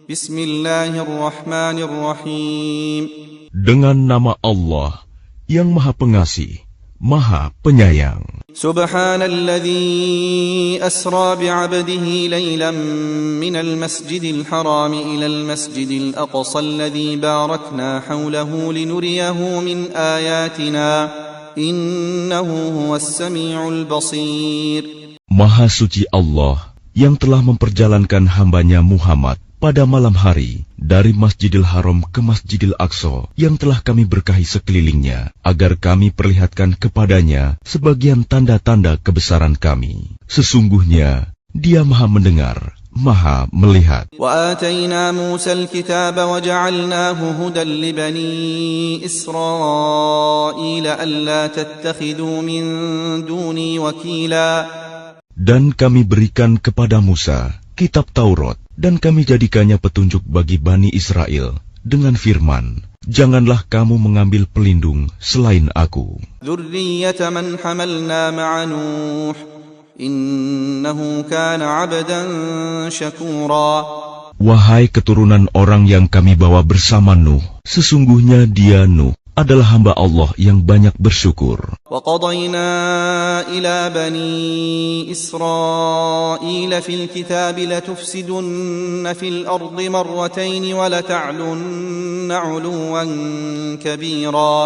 Bismillahirrahmanirrahim. Dengan nama Allah yang Maha Pengasih, Maha Penyayang. Subhanalladzi asra bi'abdihi laylan minal masjidil haram ilal masjidil aqsa alladzi barakna hawlahu linuriyahu min ayatina innahu huwas sami'ul basir. Maha suci Allah yang telah memperjalankan hambanya Muhammad pada malam hari dari Masjidil Haram ke Masjidil Aqsa yang telah kami berkahi sekelilingnya, agar kami perlihatkan kepadanya sebagian tanda-tanda kebesaran kami. Sesungguhnya Dia Maha mendengar, Maha melihat. Wa atayna Musa al-kitaba wa ja'alnahu hudan li bani Israil alla tattakhidhu min duni wakila. Dan kami berikan kepada Musa kitab Taurat, dan kami jadikannya petunjuk bagi Bani Israel dengan firman, janganlah kamu mengambil pelindung selain aku. Dzurriyyata man hamalna ma'a Nuh, innahu kana 'abdan syakura. Wahai keturunan orang yang kami bawa bersama Nuh, sesungguhnya dia Nuh adalah hamba Allah yang banyak bersyukur. وَقَضَيْنَا إِلَى بَنِي إِسْرَائِيلَ فِي الْكِتَابِ لَتُفْسِدُنَّ فِي الْأَرْضِ مَرَّتَيْنِ وَلَتَعْلُنَّ عُلُوًّا كَبِيرًا.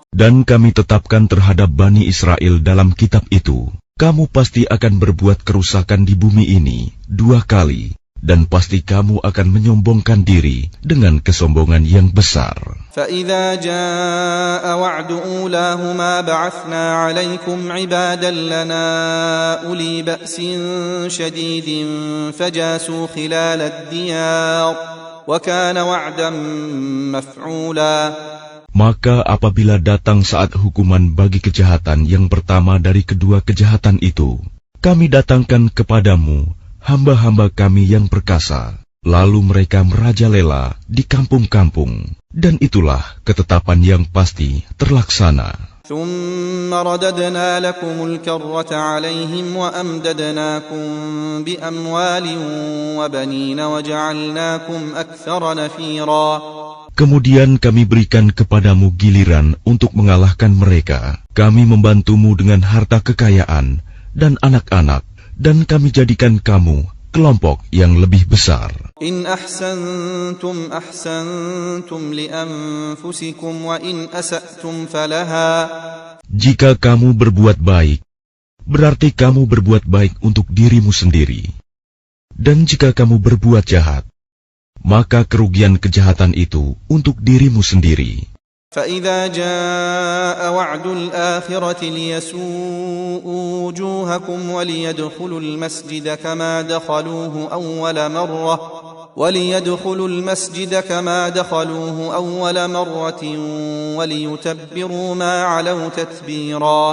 Dan kami tetapkan terhadap Bani Israel dalam kitab itu, kamu pasti akan berbuat kerusakan di bumi ini 2 kali, dan pasti kamu akan menyombongkan diri dengan kesombongan yang besar. فَإِذَا جَاءَ وَعْدُ أُولَاهُمَا بَعَثْنَا عَلَيْكُمْ عِبَادًا لَنَا أُولِي بَأْسٍ شَدِيدٍ فَجَاسُوا خِلَالَ الدِّيَارِ وَكَانَ وَعْدًا مَفْعُولًا. Maka apabila datang saat hukuman bagi kejahatan yang pertama dari kedua kejahatan itu, kami datangkan kepadamu hamba-hamba kami yang perkasa, lalu mereka merajalela di kampung-kampung, dan itulah ketetapan yang pasti terlaksana. ثُمَّ رَدَدْنَا لَكُمُ الْكَرَّةَ عَلَيْهِمْ وَأَمْدَدْنَاكُمْ بِأَمْوَالٍ وَبَنِينَ وَجَعَلْنَاكُمْ أَكْثَرَ نَفِيرًا. Kemudian kami berikan kepadamu giliran untuk mengalahkan mereka. Kami membantumu dengan harta kekayaan dan anak-anak, dan kami jadikan kamu kelompok yang lebih besar. In ahsantum ahsantum li anfusikum wa in asa'tum falaha. Jika kamu berbuat baik, berarti kamu berbuat baik untuk dirimu sendiri. Dan jika kamu berbuat jahat, maka kerugian kejahatan itu untuk dirimu sendiri. فَإِذَا جَاءَ وَعْدُ الْآخِرَةِ لِيَسُوءُوا وُجُوهَكُمْ وَلِيَدْخُلُوا الْمَسْجِدَ كَمَا دَخَلُوهُ أَوَّلَ مَرَّةٍ وَلِيُتَبِّرُوا مَا عَلَوْا تَتْبِيرًا.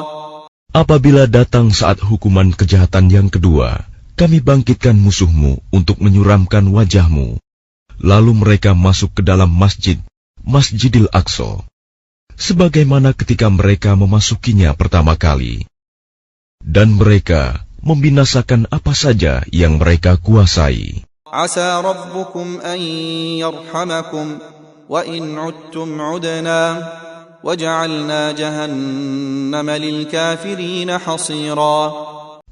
Apabila datang saat hukuman kejahatan yang kedua, kami bangkitkan musuhmu untuk menyuramkan wajahmu. Lalu mereka masuk ke dalam Masjidil Aqsa, sebagaimana ketika mereka memasukinya pertama kali. Dan mereka membinasakan apa saja yang mereka kuasai. Asa rabbukum an yarhamakum wa in udtum udna wa ja'alna jahannama lil kafirin hasira.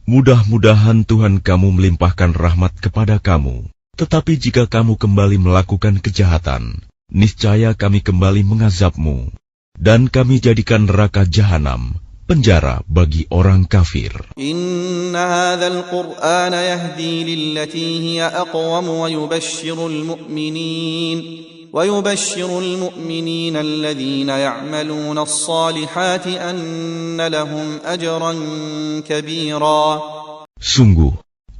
Mudah-mudahan Tuhan kamu melimpahkan rahmat kepada kamu. Tetapi jika kamu kembali melakukan kejahatan, niscaya kami kembali mengazabmu, dan kami jadikan neraka jahanam penjara bagi orang kafir. Inna hadzal Qur'ana yahdi lillati hiya aqwam wa yubashshirul mu'minin alladhina ya'maluna as-salihati anna lahum ajran kabira. Sungguh,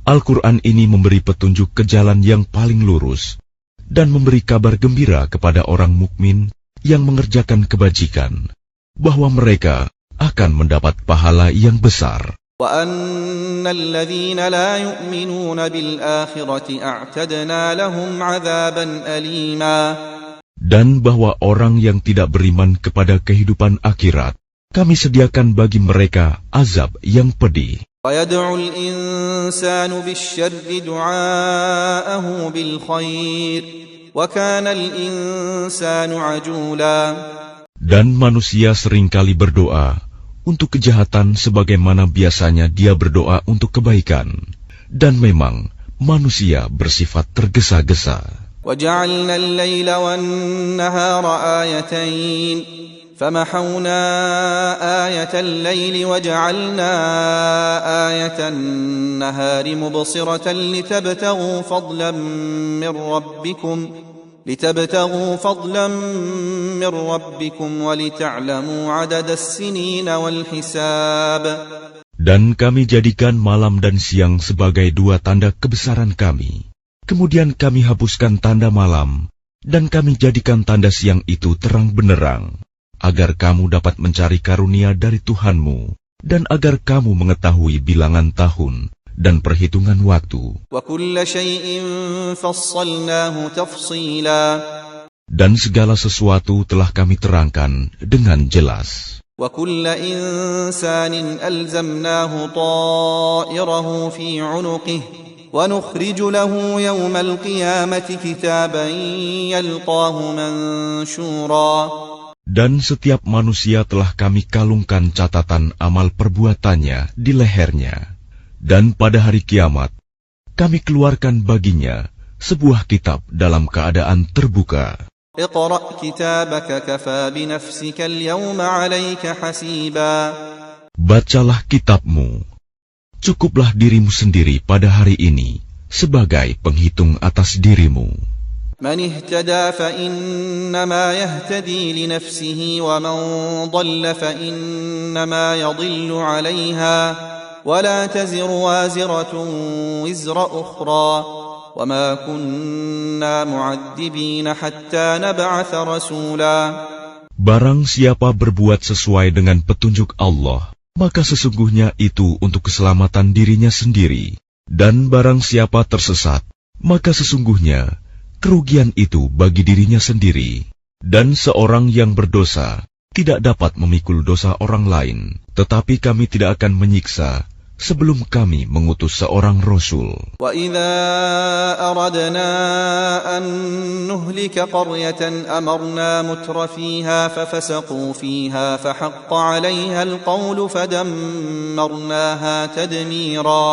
Al-Quran ini memberi petunjuk ke jalan yang paling lurus dan memberi kabar gembira kepada orang mukmin yang mengerjakan kebajikan, bahwa mereka akan mendapat pahala yang besar. وَأَنَّ الَّذِينَ لَا يُؤْمِنُونَ بِالْآخِرَةِ أَعْتَدْنَا لَهُمْ عَذَابًا أَلِيمًا. Dan bahwa orang yang tidak beriman kepada kehidupan akhirat, kami sediakan bagi mereka azab yang pedih. ويدعو الإنسان بالشر دعاءه بالخير وكان الإنسان عجولا. Dan manusia seringkali berdoa untuk kejahatan sebagaimana biasanya dia berdoa untuk kebaikan. Dan memang manusia bersifat tergesa-gesa. وَجَعَلْنَا اللَّيْلَ وَالنَّهَارَ آيَتَيْنِ فَمَحَوْنَا آيَةَ اللَّيْلِ وَجَعَلْنَا آيَةَ النَّهَارِ مُبْصِرَةً لتبتغوا فضلا من ربكم ولتعلموا عدد السنين والحساب. Dan kami jadikan malam dan siang sebagai dua tanda kebesaran kami. Kemudian kami hapuskan tanda malam, dan kami jadikan tanda siang itu terang benderang, agar kamu dapat mencari karunia dari Tuhanmu, dan agar kamu mengetahui bilangan tahun dan perhitungan waktu. Dan segala sesuatu telah kami terangkan dengan jelas. Dan setiap manusia telah kami kalungkan catatan amal perbuatannya di lehernya. Dan pada hari kiamat, kami keluarkan baginya sebuah kitab dalam keadaan terbuka. Bacalah kitabmu. Cukuplah dirimu sendiri pada hari ini sebagai penghitung atas dirimu. Man ihtada fa innama yahtadi li nafsihi wa man dhalla fa innama yadhillu 'alayha. ولا تزر وازرة وزر أخرى وما كنا معذبين حتى نبعث رسولا. Barang siapa berbuat sesuai dengan petunjuk Allah, maka sesungguhnya itu untuk keselamatan dirinya sendiri. Dan barang siapa tersesat, maka sesungguhnya kerugian itu bagi dirinya sendiri. Dan seorang yang berdosa tidak dapat memikul dosa orang lain, tetapi kami tidak akan menyiksa sebelum kami mengutus seorang Rasul. وَإِذَا أَرَدْنَا أَن نُهْلِكَ قَرْيَةً أَمَرْنَا مُتْرَ فِيهَا فَفَسَقُوا فِيهَا فَحَقَّ عَلَيْهَا الْقَوْلُ فَدَمَّرْنَاهَا تَدْمِيرًا.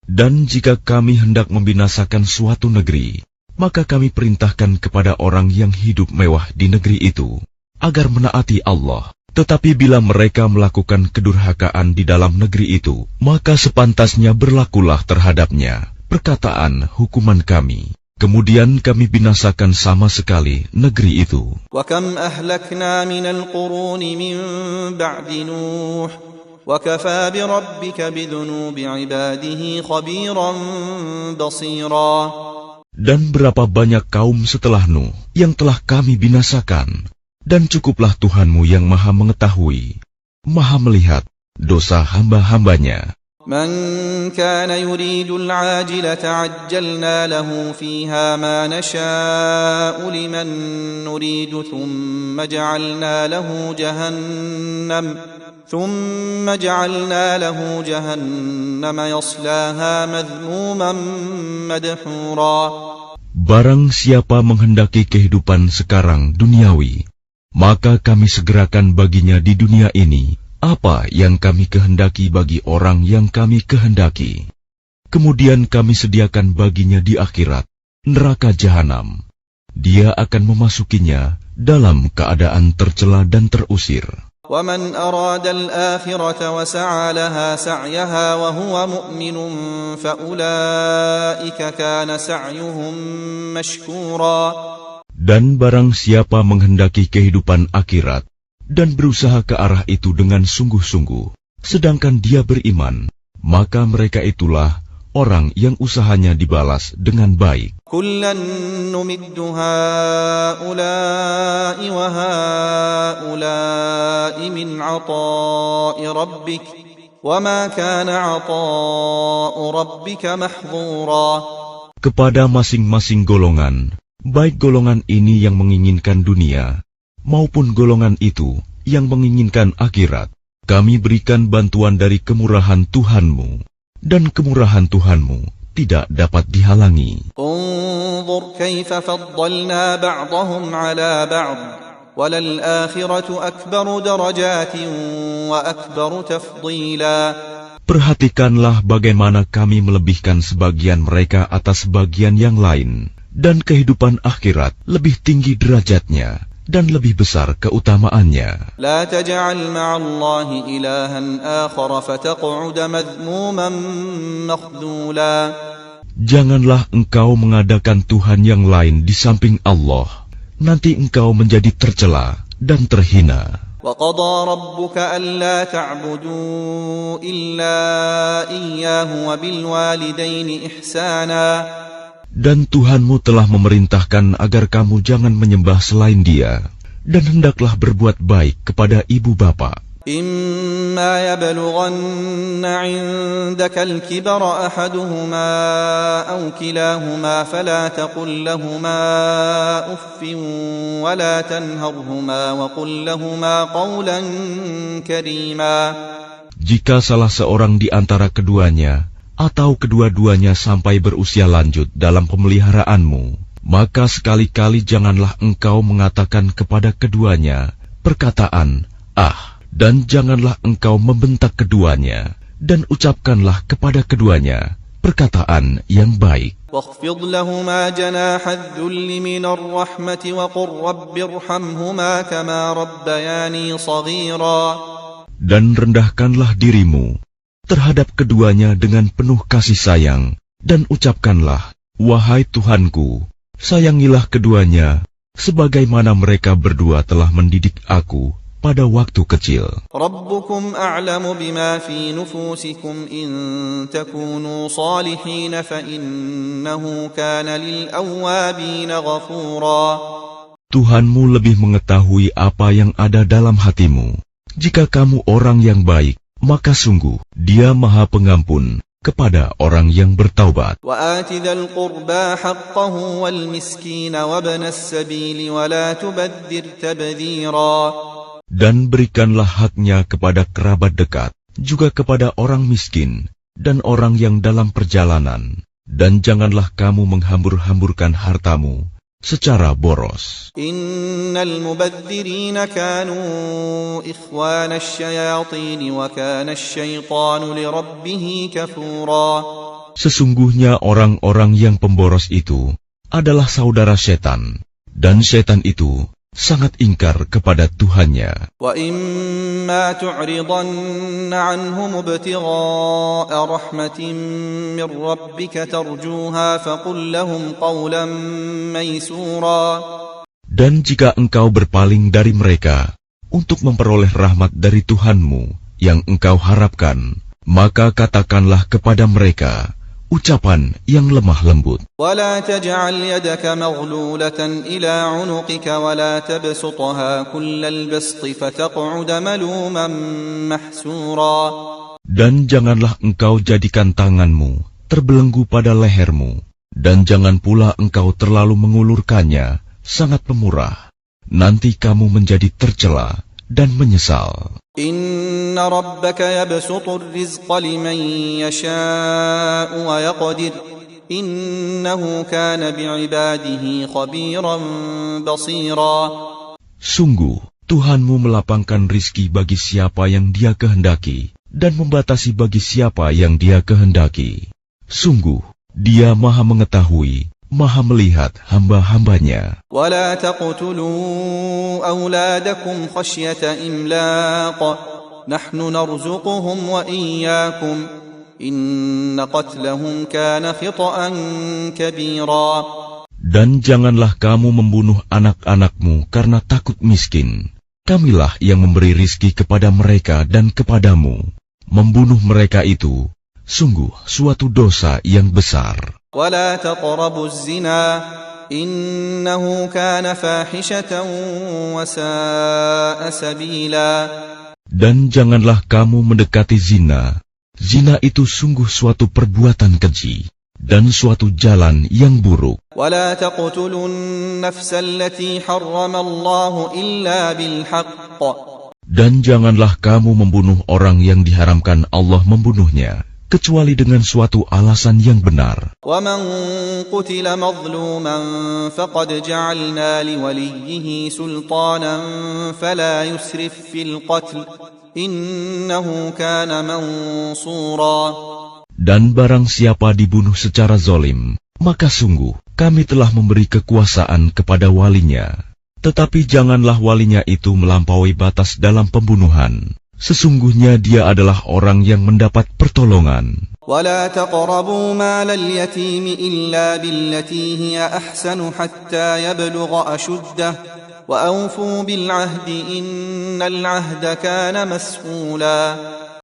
Dan jika kami hendak membinasakan suatu negeri, maka kami perintahkan kepada orang yang hidup mewah di negeri itu agar menaati Allah. Tetapi bila mereka melakukan kedurhakaan di dalam negeri itu, maka sepantasnya berlakulah terhadapnya perkataan hukuman kami. Kemudian kami binasakan sama sekali negeri itu. وَكَمْ أَهْلَكْنَا مِنَ الْقُرُونِ مِنْ بَعْدِ نُوحٍ وَكَفَى بِرَبِّكَ بِذُنُوبِ عِبَادِهِ خَبِيرًا بَصِيرًا. Dan berapa banyak kaum setelah Nuh yang telah kami binasakan. Dan cukuplah Tuhanmu yang maha mengetahui, maha melihat dosa hamba-hambanya. Man kana yuridul ajilata ajjalna lahu fiha ma nasha'u liman nuridu thumma ja'alna lahu jahannam yaslaha madhmuman madhura. Barang siapa menghendaki kehidupan sekarang duniawi, maka kami segerakan baginya di dunia ini apa yang kami kehendaki bagi orang yang kami kehendaki. Kemudian kami sediakan baginya di akhirat neraka jahanam. Dia akan memasukinya dalam keadaan tercela dan terusir. وَمَنْ أَرَادَ الْآخِرَةَ وَسَعَى لَهَا سَعْيَهَا وَهُوَ مُؤْمِنٌ فَأُولَئِكَ كَانَ سَعْيُهُمْ مَشْكُورًا. Dan barang siapa menghendaki kehidupan akhirat dan berusaha ke arah itu dengan sungguh-sungguh, sedangkan dia beriman, maka mereka itulah orang yang usahanya dibalas dengan baik. Kullan numiddu haula'i wa haula'i min 'ata'i rabbik wa ma kana 'ata'u rabbika mahdhura. Kepada masing-masing golongan, baik golongan ini yang menginginkan dunia, maupun golongan itu yang menginginkan akhirat, kami berikan bantuan dari kemurahan Tuhanmu, dan kemurahan Tuhanmu tidak dapat dihalangi. انظر كيف فضلنا بعضهم على بعض وللآخرة أكبر درجات وأكبر تفضيلا. Perhatikanlah bagaimana kami melebihkan sebagian mereka atas sebagian yang lain, dan kehidupan akhirat lebih tinggi derajatnya dan lebih besar keutamaannya. لا تجعل مع الله إلها آخر فتقعد مذموما مخذولا. Janganlah engkau mengadakan Tuhan yang lain di samping Allah, nanti engkau menjadi tercela dan terhina. وقضى ربك ألا تعبدوا إلا إياه وبالوالدين إحسانا. Dan Tuhanmu telah memerintahkan agar kamu jangan menyembah selain Dia, dan hendaklah berbuat baik kepada ibu bapa. إما يبلغن عندك الكبر أحدهما أو كلاهما فلا تقل لهما أف ولا تنهرهما وقل لهما قولا كريما. Jika salah seorang di antara keduanya atau kedua-duanya sampai berusia lanjut dalam pemeliharaanmu, maka sekali-kali janganlah engkau mengatakan kepada keduanya perkataan "ah", dan janganlah engkau membentak keduanya, dan ucapkanlah kepada keduanya perkataan yang baik. واخفض لهما جناح الذل من الرحمة وقل رب ارحمهما كما ربياني صغيرا. Dan rendahkanlah dirimu terhadap keduanya dengan penuh kasih sayang, dan ucapkanlah, wahai Tuhanku, sayangilah keduanya sebagaimana mereka berdua telah mendidik aku pada waktu kecil. ربكم أعلم بما في نفوسكم إن تكونوا صالحين فإنه كان للأوابين غفورا. Tuhanmu lebih mengetahui apa yang ada dalam hatimu. Jika kamu orang yang baik, maka sungguh Dia Maha Pengampun kepada orang yang bertaubat. وآت ذا القربى حقه والمسكين وابن السبيل ولا تبذر تبذيرا. Dan berikanlah haknya kepada kerabat dekat, juga kepada orang miskin, dan orang yang dalam perjalanan. Dan janganlah kamu menghambur-hamburkan hartamu secara boros. Innal mubadzirina kanu ikhwana asyayatin wa kana asyaitanu lirabbih kafura. Sesungguhnya orang-orang yang pemboros itu adalah saudara setan, dan setan itu sangat ingkar kepada Tuhannya. Wa imma tu'ridanna 'anhum ibtigha'a rahmatin min rabbika tarjuha faqul lahum qawlan maysura. Dan jika engkau berpaling dari mereka untuk memperoleh rahmat dari Tuhanmu yang engkau harapkan, maka katakanlah kepada mereka ucapan yang lemah lembut. ولا تجعل يدك مغلولة إلى عنقك ولا تبسطها كل البسط فتقعد ملوما محسورا. Dan janganlah engkau jadikan tanganmu terbelenggu pada lehermu, dan jangan pula engkau terlalu mengulurkannya sangat pemurah. Nanti kamu menjadi tercela dan menyesal. Inna rabbaka yabsutur rizqa liman yasha'u wa yaqdir. Innahu kana bi'ibadihi khabiran basira. Sungguh, Tuhanmu melapangkan rizki bagi siapa yang Dia kehendaki, dan membatasi bagi siapa yang Dia kehendaki. Sungguh, Dia Maha mengetahui, Maha melihat hamba-hambanya. وَلَا تَقْتُلُوا أَوْلَادَكُمْ خَشْيَةَ إِمْلَاقٍ نَحْنُ نَرْزُقُهُمْ وَإِيَّاكُمْ إِنَّ قَتْلَهُمْ كَانَ خِطَأً كَبِيرًا. Dan janganlah kamu membunuh anak-anakmu karena takut miskin. Kamilah yang memberi rizki kepada mereka dan kepadamu. Membunuh mereka itu sungguh suatu dosa yang besar. ولا تقربوا الزنا إنه كان فاحشة وساء سبيلا. Dan janganlah kamu mendekati zina. Zina itu sungguh suatu perbuatan keji dan suatu jalan yang buruk. ولا تقتلوا النفس التي حرم الله إلا بالحق. Dan janganlah kamu membunuh orang yang diharamkan Allah membunuhnya, kecuali dengan suatu alasan yang benar. وَمَنْ قُتِلَ مَظْلُومًا فَقَدْ جَعَلْنَا لِوَلِيِّهِ سُلْطَانًا فَلَا يُسْرِفْ فِي الْقَتْلِ إِنَّهُ كَانَ مَنْصُورًا. Dan barang siapa dibunuh secara zalim, maka sungguh kami telah memberi kekuasaan kepada walinya. Tetapi janganlah walinya itu melampaui batas dalam pembunuhan. Sesungguhnya dia adalah orang yang mendapat pertolongan. وَلَا تَقْرَبُوا مَالَ الْيَتِيمِ إِلَّا بِالَّتِي هِيَ أَحْسَنُ حَتَّى يَبْلُغَ أَشُدَّهُ وَأَوْفُوا بِالْعَهْدِ إِنَّ الْعَهْدَ كَانَ مَسْئُولًا.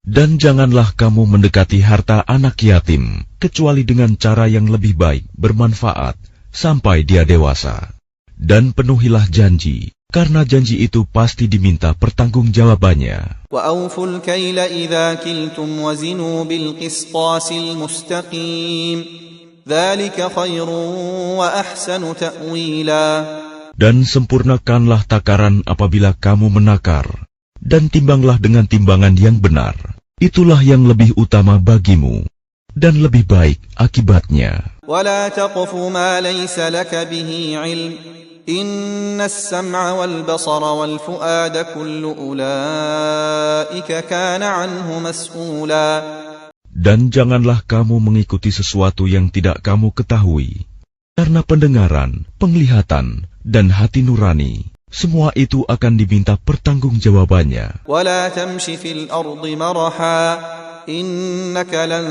Dan janganlah kamu mendekati harta anak yatim, kecuali dengan cara yang lebih baik, bermanfaat, sampai dia dewasa. Dan penuhilah janji, karena janji itu pasti diminta pertanggungjawabannya. وَأَوْفُوا الْكَيْلَ إِذَا كِلْتُمْ وَزِنُوا بِالْقِسْطَاسِ الْمُسْتَقِيمِ ذَلِكَ خَيْرٌ وَأَحْسَنُ تَأْوِيلًا. Dan sempurnakanlah takaran apabila kamu menakar, dan timbanglah dengan timbangan yang benar. Itulah yang lebih utama bagimu, dan lebih baik akibatnya. وَلَا تَقْفُ مَا لَيْسَ لَكَ بِهِ عِلْمٌ إِنَّ السَّمْعَ وَالْبَصَرَ وَالْفُؤَادَ كُلُّ أُولَئِكَ كَانَ عَنْهُ مَسْئُولًا. Dan janganlah kamu mengikuti sesuatu yang tidak kamu ketahui, karena pendengaran, penglihatan, dan hati nurani, semua itu akan diminta pertanggungjawabannya. وَلَا تَمْشِ فِي الْأَرْضِ مَرَحًا إِنَّكَ لَن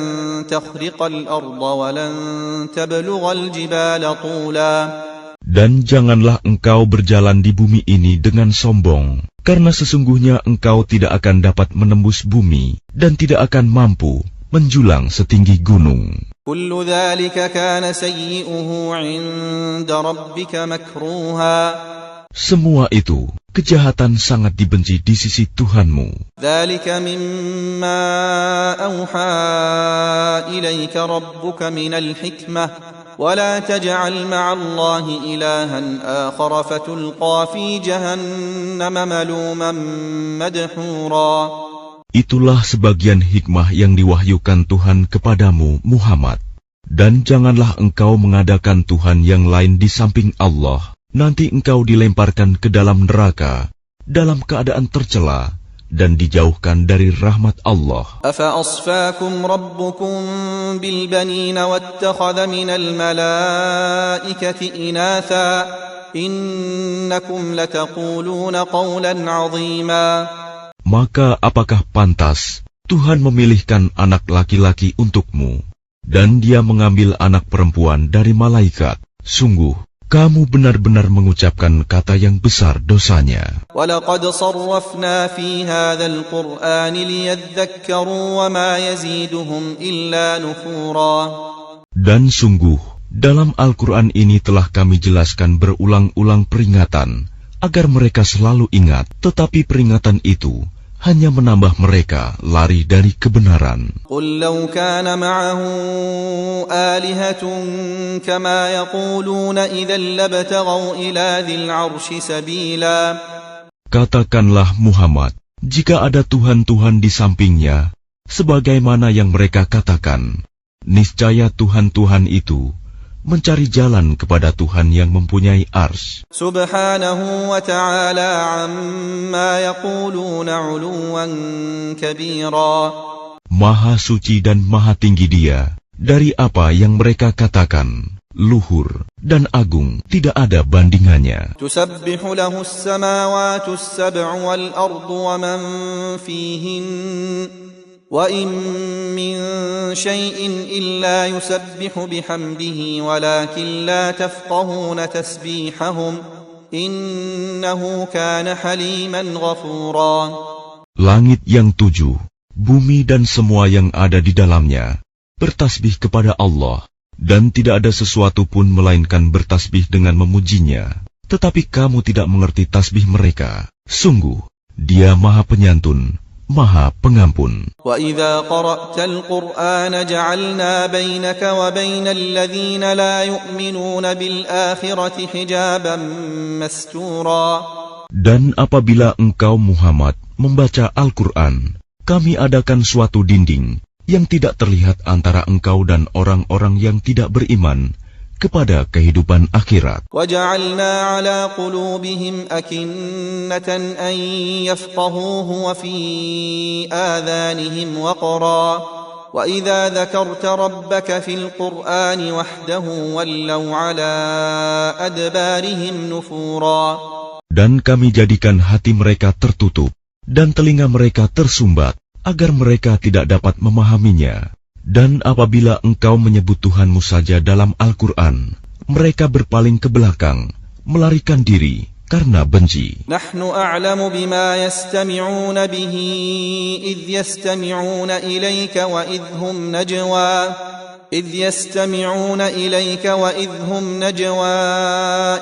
تَخْرِقَ الْأَرْضَ وَلَن تَبْلُغَ الْجِبَالَ طُولًا. Dan janganlah engkau berjalan di bumi ini dengan sombong, karena sesungguhnya engkau tidak akan dapat menembus bumi dan tidak akan mampu menjulang setinggi gunung. كُلُّ ذَلِكَ كَانَ سَيِّئُهُ عِندَ رَبِّكَ مَكْرُوهًا. Semua itu, kejahatan sangat dibenci di sisi Tuhanmu. ذَلِكَ مِمَّا أَوْحَى إِلَيْكَ رَبُّكَ مِنَ الْحِكْمَةِ وَلَا تَجْعَلْ مَعَ اللَّهِ إِلَٰهًا آخَرَ فَتُلْقَىٰ فِي جَهَنَّمَ مَلُومًا مَدْحُورًا. Itulah sebagian hikmah yang diwahyukan Tuhan kepadamu, Muhammad. Dan janganlah engkau mengadakan Tuhan yang lain di samping Allah. Nanti engkau dilemparkan ke dalam neraka, dalam keadaan tercela, dan dijauhkan dari rahmat Allah. أَفَأَصْفَاكُمْ رَبُّكُمْ بِالْبَنِينَ وَاتَّخَذَ مِنَ الْمَلَائِكَةِ إِنَاثًا إِنَّكُمْ لَتَقُولُونَ قَوْلًا عَظِيمًا. Maka apakah pantas Tuhan memilihkan anak laki-laki untukmu, dan Dia mengambil anak perempuan dari malaikat? Sungguh, kamu benar-benar mengucapkan kata yang besar dosanya. وَلَقَدْ صَرَّفْنَا فِي هَذَا الْقُرْآنِ لِيَذَّكَّرُوا وَمَا يَزِيدُهُمْ إِلَّا نُفُورًا. Dan sungguh, dalam Al-Quran ini telah kami jelaskan berulang-ulang peringatan, agar mereka selalu ingat, tetapi peringatan itu hanya menambah mereka lari dari kebenaran. قُلْ لَوْ كَانَ مَعَهُ آلِهَةٌ كَمَا يَقُولُونَ إِذًا لَابْتَغَوْا إِلَى ذِي الْعَرْشِ سَبِيلًا. Katakanlah Muhammad, jika ada Tuhan-Tuhan di sampingnya, sebagaimana yang mereka katakan, niscaya Tuhan-Tuhan itu mencari jalan kepada Tuhan yang mempunyai ars. Subhanahu wa ta'ala amma yaquluna 'uluwan kabira. Maha suci dan maha tinggi Dia dari apa yang mereka katakan. Luhur dan agung, tidak ada bandingannya. Tusabbihu lahu as-samawati as-sab'u wal-ardu wa man fihin. وَإِن مِّن شَيْءٍ إِلَّا يُسَبِّحُ بِحَمْدِهِ وَلَكِنْ لَا تَفْقَهُونَ تَسْبِيحَهُمْ إِنَّهُ كَانَ حَلِيمًا غَفُورًا. Langit yang 7, bumi dan semua yang ada di dalamnya bertasbih kepada Allah, dan tidak ada sesuatu pun melainkan bertasbih dengan memujinya. Tetapi kamu tidak mengerti tasbih mereka. Sungguh, Dia Maha Penyantun, Maha Pengampun. وَإِذَا قَرَأْتَ الْقُرْآنَ جَعَلْنَا بَيْنَكَ وَبَيْنَ الَّذِينَ لَا يُؤْمِنُونَ بِالْآخِرَةِ حِجَابًا مَسْتُورًا. Dan apabila engkau Muhammad membaca Al-Quran, kami adakan suatu dinding yang tidak terlihat antara engkau dan orang-orang yang tidak beriman kepada kehidupan akhirat. وَجَعَلْنَا عَلَى قُلُوبِهِمْ أَكِنَّةً أَن يَفْقَهُوهُ وَفِي آذَانِهِمْ وَقْرًا وَإِذَا ذَكَرْتَ رَبَّكَ فِي الْقُرْآنِ وَحْدَهُ وَلَّوْا عَلَى أَدْبَارِهِمْ نُفُورًا. Dan kami jadikan hati mereka tertutup dan telinga mereka tersumbat agar mereka tidak dapat memahaminya. Dan apabila engkau menyebut Tuhanmu saja dalam Al-Quran, mereka berpaling ke belakang, melarikan diri karena benci. نحن أعلم بما يستمعون به إذ يستمعون إليك وإذ هم نجوى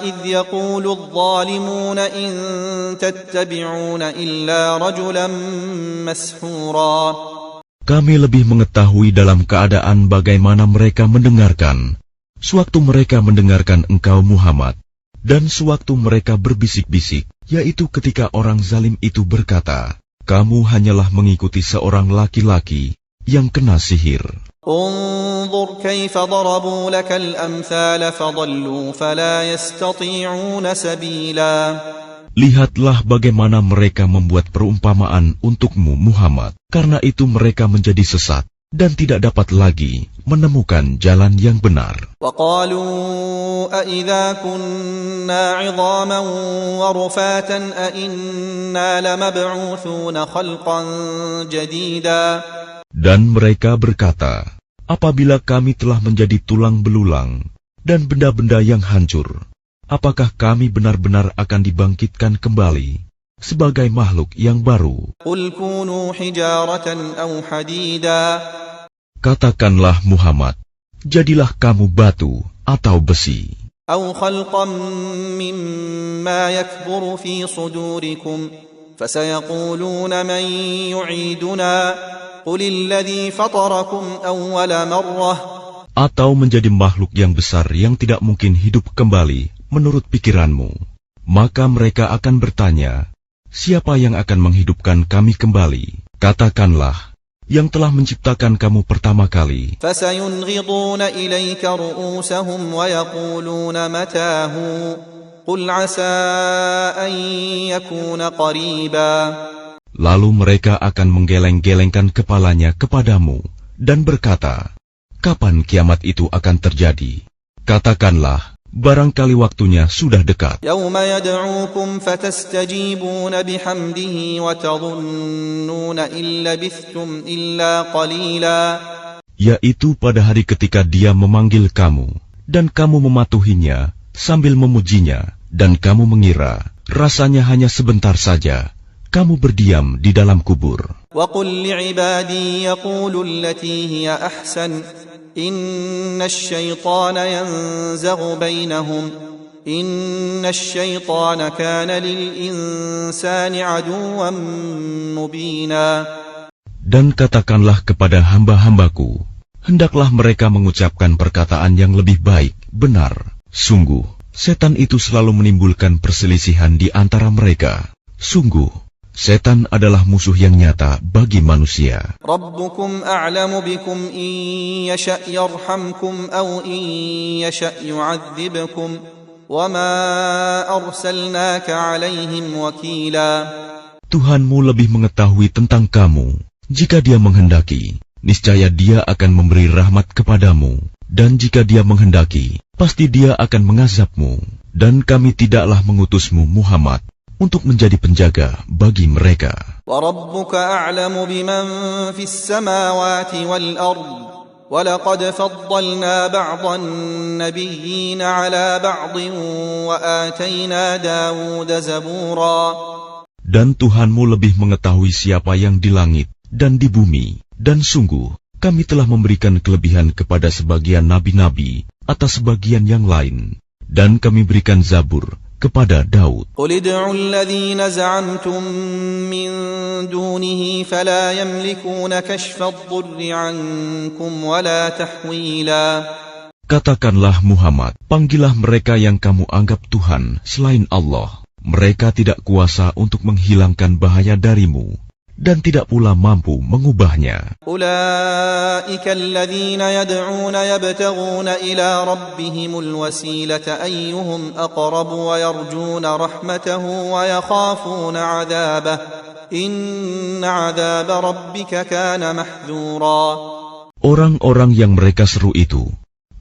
إذ يقول الظالمون إن تتبعون إلا رجلا مسحورا. Kami lebih mengetahui dalam keadaan bagaimana mereka mendengarkan, sewaktu mereka mendengarkan engkau Muhammad, dan sewaktu mereka berbisik-bisik, yaitu ketika orang zalim itu berkata, kamu hanyalah mengikuti seorang laki-laki yang kena sihir. انظر كيف ضربوا لك الأمثال فضلوا فلا يستطيعون سبيلا. Lihatlah bagaimana mereka membuat perumpamaan untukmu Muhammad. Karena itu mereka menjadi sesat dan tidak dapat lagi menemukan jalan yang benar. وَقَالُوا أَإِذَا كُنَّا عِظَامًا وَرُفَاتًا أَإِنَّا لَمَبْعُوثُونَ خَلْقًا جَدِيدًا. Dan mereka berkata, apabila kami telah menjadi tulang belulang dan benda-benda yang hancur, apakah kami benar-benar akan dibangkitkan kembali sebagai makhluk yang baru? قُلْ كُونُوا حِجَارَةً أَوْ حَدِيدًا. Katakanlah Muhammad, jadilah kamu batu atau besi. أَوْ خَلْقًا مِّمَّا يَكْبُرُ فِي صُدُورِكُمْ فَسَيَقُولُونَ مَن يُعِيدُنَا قُلِ الَّذِي فَطَرَكُمْ أَوَّلَ مَرَّةٍ. Atau menjadi makhluk yang besar yang tidak mungkin hidup kembali menurut pikiranmu. Maka mereka akan bertanya, siapa yang akan menghidupkan kami kembali? Katakanlah, yang telah menciptakan kamu pertama kali. فَسَيُنْغِضُونَ إِلَيْكَ رُؤُوسَهُمْ وَيَقُولُونَ مَتَىٰ هُوَ قُلْ عَسَىٰ أَن يَكُونَ قَرِيبًا. Lalu mereka akan menggeleng-gelengkan kepalanya kepadamu dan berkata, kapan kiamat itu akan terjadi? Katakanlah, barangkali waktunya sudah dekat. يَوْمَ يَدْعُوكُمْ فَتَسْتَجِيبُونَ بِحَمْدِهِ وَتَظُنُّونَ إِن لَّبِثْتُمْ إِلَّا قَلِيلًا. Yaitu pada hari ketika dia memanggil kamu, dan kamu mematuhinya sambil memujinya, dan kamu mengira, rasanya hanya sebentar saja. Kamu berdiam di dalam kubur. وَقُلْ لِعِبَادِي يَقُولُوا الَّتِي هِيَ أَحْسَنُ إِنَّ الشَّيْطَانَ يَنزَغُ بَيْنَهُمْ إِنَّ الشَّيْطَانَ كَانَ لِلْإِنسَانِ عَدُوًّا مُبِينًا. Dan katakanlah kepada hamba-hambaku, hendaklah mereka mengucapkan perkataan yang lebih baik, benar. Sungguh, setan itu selalu menimbulkan perselisihan di antara mereka. Sungguh, setan adalah musuh yang nyata bagi manusia. رَبُّكُمْ أَعْلَمُ بِكُمْ إِن يَشَأْ يَرْحَمْكُمْ أَوْ إِن يَشَأْ يُعَذِّبْكُمْ وَمَا أَرْسَلْنَاكَ عَلَيْهِمْ وَكِيلًا. Tuhanmu lebih mengetahui tentang kamu. Jika Dia menghendaki, niscaya Dia akan memberi rahmat kepadamu. Dan jika Dia menghendaki, pasti Dia akan mengazabmu. Dan kami tidaklah mengutusmu Muhammad untuk menjadi penjaga bagi mereka. وَرَبُّكَ أَعْلَمُ بِمَنْ فِي السَّمَاوَاتِ وَالْأَرْضِ وَلَقَدْ فَضَّلْنَا بَعْضَ النَّبِيِّينَ عَلَى بَعْضٍ وَآتَيْنَا دَاوُودَ زَبُورًا. Dan Tuhanmu lebih mengetahui siapa yang di langit dan di bumi. Dan sungguh, kami telah memberikan kelebihan kepada sebagian nabi-nabi atas sebagian yang lain. Dan kami berikan Zabur kepada Daud. قُلِ ادْعُوا الَّذِينَ زَعَمْتُم مِّن دُونِهِ فَلَا يَمْلِكُونَ كَشْفَ الضُّرِّ عَنكُمْ وَلَا تَحْوِيلًا. Katakanlah Muhammad, panggillah mereka yang kamu anggap Tuhan selain Allah. Mereka tidak kuasa untuk menghilangkan bahaya darimu, dan tidak pula mampu mengubahnya. Ulaika alladhina yad'una yabtaghuna ila rabbihimul wasilata ayyuhum aqrabu wa yarjuna rahmatahu wa yakhafuna 'adzabah. Inna 'adzaba rabbika kana mahdhura. Orang-orang yang mereka seru itu,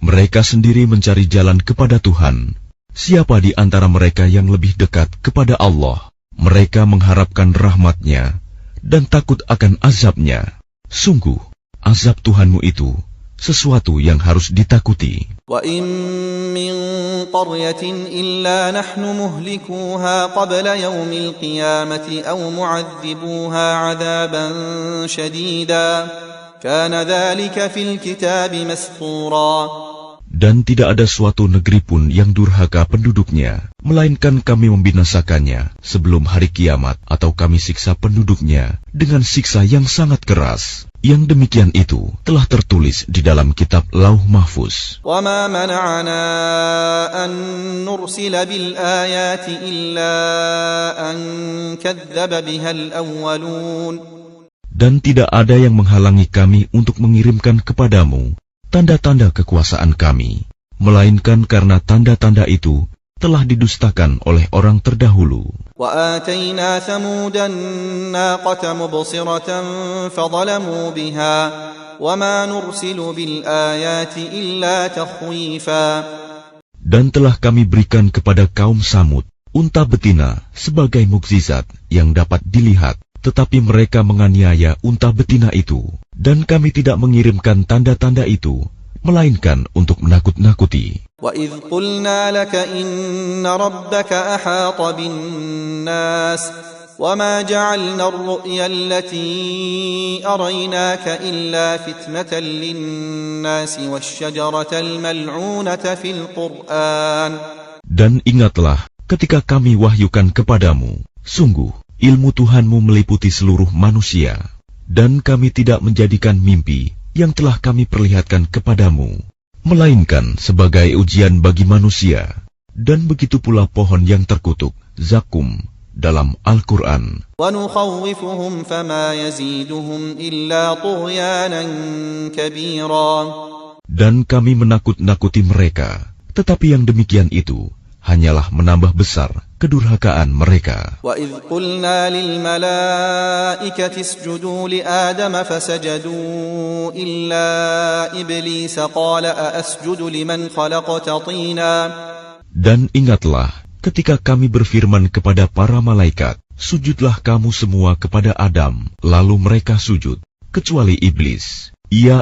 mereka sendiri mencari jalan kepada Tuhan. Siapa di antara mereka yang lebih dekat kepada Allah? Mereka mengharapkan rahmat-Nya dan takut akan azab-Nya. Sungguh, azab Tuhanmu itu sesuatu yang harus ditakuti. Wa in min qaryatin illa nahnu muhlikuha qabla yaumil qiyamati aw mu'adzibuha 'adzaban shadida. Kana dzalika fil kitabi mastura. Dan tidak ada suatu negeri pun yang durhaka penduduknya, melainkan kami membinasakannya sebelum hari kiamat, atau kami siksa penduduknya dengan siksa yang sangat keras. Yang demikian itu telah tertulis di dalam kitab Lauh Mahfuz. وَمَا مَنَعَنَا أَن نُرْسِلَ بِالْآيَاتِ إِلَّا أَن كَذَّبَ بِهَا الْأَوَّلُونَ. Dan tidak ada yang menghalangi kami untuk mengirimkan kepadamu tanda-tanda kekuasaan kami, melainkan karena tanda-tanda itu telah didustakan oleh orang terdahulu. وَآتَيْنَا ثَمُودَ النَّاقَةَ مُبْصِرَةً فَظَلَمُوا بِهَا وَمَا نُرْسِلُ بِالْآيَاتِ إِلَّا تَخْوِيفًا. Dan telah kami berikan kepada kaum Samud unta betina sebagai mukjizat yang dapat dilihat, tetapi mereka menganiaya unta betina itu, dan kami tidak mengirimkan tanda-tanda itu, melainkan untuk menakut-nakuti. وَإِذْ قُلْنَا لَكَ إِنَّ رَبَّكَ أَحَاطَ بِالنَّاسِ وَمَا جَعَلْنَا الرُّؤْيَا الَّتِي أَرَيْنَاكَ إِلَّا فِتْنَةً لِلنَّاسِ وَالشَّجَرَةَ الْمَلْعُونَةَ فِي الْقُرْآنِ. Dan ingatlah ketika kami wahyukan kepadamu, sungguh ilmu Tuhanmu meliputi seluruh manusia, dan kami tidak menjadikan mimpi yang telah kami perlihatkan kepadamu, melainkan sebagai ujian bagi manusia. Dan begitu pula pohon yang terkutuk, zakum, dalam Al-Quran. وَنُخَوِّفُهُمْ فَمَا يَزِيدُهُمْ إِلَّا طُغْيَانًا كَبِيرًا. Dan kami menakut-nakuti mereka, tetapi yang demikian itu hanyalah menambah besar kedurhakaan mereka. وَإِذْ قُلْنَا لِلْمَلَائِكَةِ اسْجُدُوا لِآدَمَ فَسَجَدُوا إِلَّا إِبْلِيسَ قَالَ أَأَسْجُدُ لِمَنْ خَلَقْتَ طِينًا. Dan ingatlah ketika kami berfirman kepada para malaikat, sujudlah kamu semua kepada Adam, lalu mereka sujud, kecuali iblis.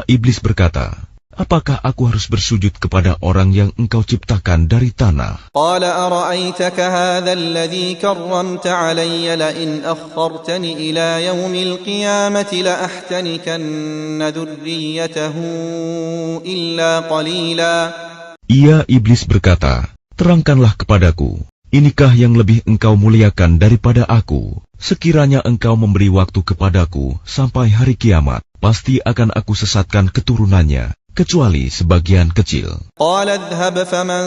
Iblis berkata, apakah aku harus bersujud kepada orang yang engkau ciptakan dari tanah? قال أرأيتك هذا الذي كرمت علي لئن أخرتني إلى يوم القيامة لأحتنكن ذريته إلا قليلا. Iblis berkata, terangkanlah kepadaku, inikah yang lebih engkau muliakan daripada aku? Sekiranya engkau memberi waktu kepadaku sampai hari kiamat, pasti akan aku sesatkan keturunannya, kecuali sebagian kecil. قال اذهب فمن